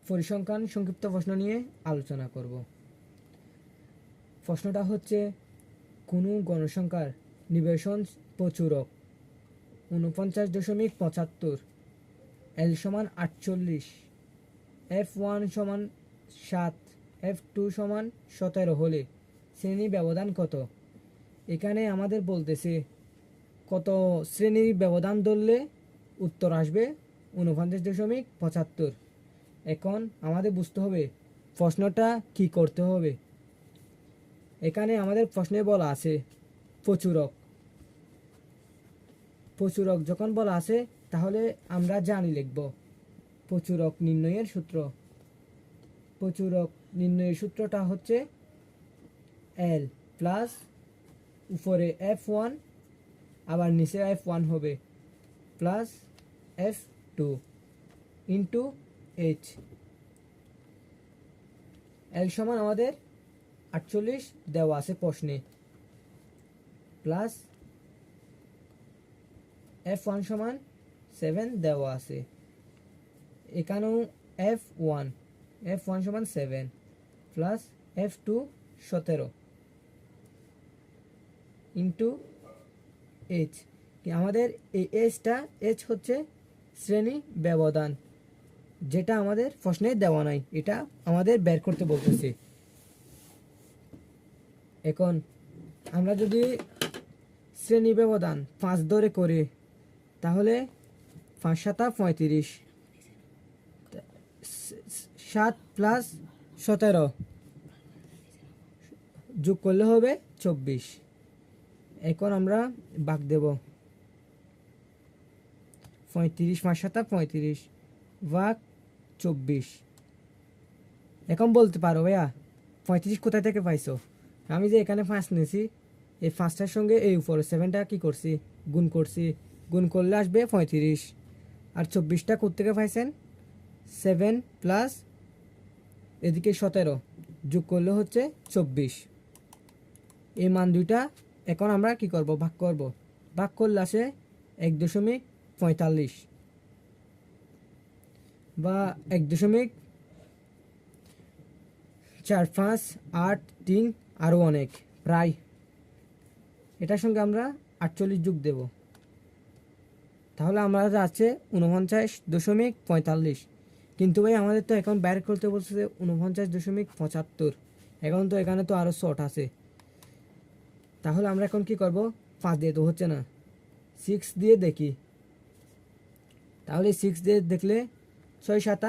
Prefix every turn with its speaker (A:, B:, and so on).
A: পরিসংখ্যান সংক্ষিপ্ত প্রশ্ন নিয়ে আলোচনা করব। প্রশ্নটা হচ্ছে, কোনো গণসংখ্যার নিবেশন প্রচুরক 49.75, L সমান 48, F1 সমান 7, F2 সমান 17 হলে শ্রেণী ব্যবধান কত? এখানে আমাদের বলতেছে কত শ্রেণীর ব্যবধান ধরলে উত্তর আসবে 49.75। এখন আমাদের বুঝতে হবে প্রশ্নটা কি করতে হবে। এখানে আমাদের প্রশ্নে বলা আছে প্রচুরক যখন বলা আছে তাহলে আমরা জানি লিখব প্রচুরক নির্ণয়ের সূত্রটা হচ্ছে L প্লাস উপরে F1 আবার নিচে F1 হবে plus F2 into H। L সমান আমাদের 48 দেওয়া আছে প্রশ্নে, প্লাস F1 সমান 7 দেওয়া আছে, এখানেও F1 সমান 7 প্লাস F2 17 ইন্টু H। আমাদের এই H হচ্ছে শ্রেণী ব্যবধান, যেটা আমাদের প্রশ্নে দেওয়া নাই, এটা আমাদের বের করতে বলতেছে। এখন আমরা যদি শ্রেণী ব্যবধান 5 ধরে করি তাহলে 5 7 35, 7 প্লাস 17 যোগ করলে হবে 24। এখন আমরা ভাগ দেব 35, 5 7 35 ভাগ 24। এখন বলতে পারো ভাইয়া 35 কোথা থেকে পাইছো? আমি যে এখানে 5 নিয়েছি, এই 5টার সঙ্গে এই উপরে 7টা কি করছি, গুণ করলে আসবে 35। আর 24টা কোথেকে পাইছেন? 7 প্লাস এদিকে 17 যোগ করলে হচ্ছে 24। এই মান দুইটা এখন আমরা কি করব, ভাগ করলে আসে 1.45 বা 1.4583 আরও অনেক প্রায়। এটার সঙ্গে আমরা 48 যোগ দেব, তাহলে আমরা আছে 49.45। কিন্তু ভাই আমাদের তো এখন বের করতে বলছে 49.75। এখন তো এখানে তো আরও শর্ট আছে, তাহলে আমরা এখন কি করব, 5 দিয়ে তো হচ্ছে না, 6 দিয়ে দেখি। তাহলে 6 দিয়ে দেখলে 6 7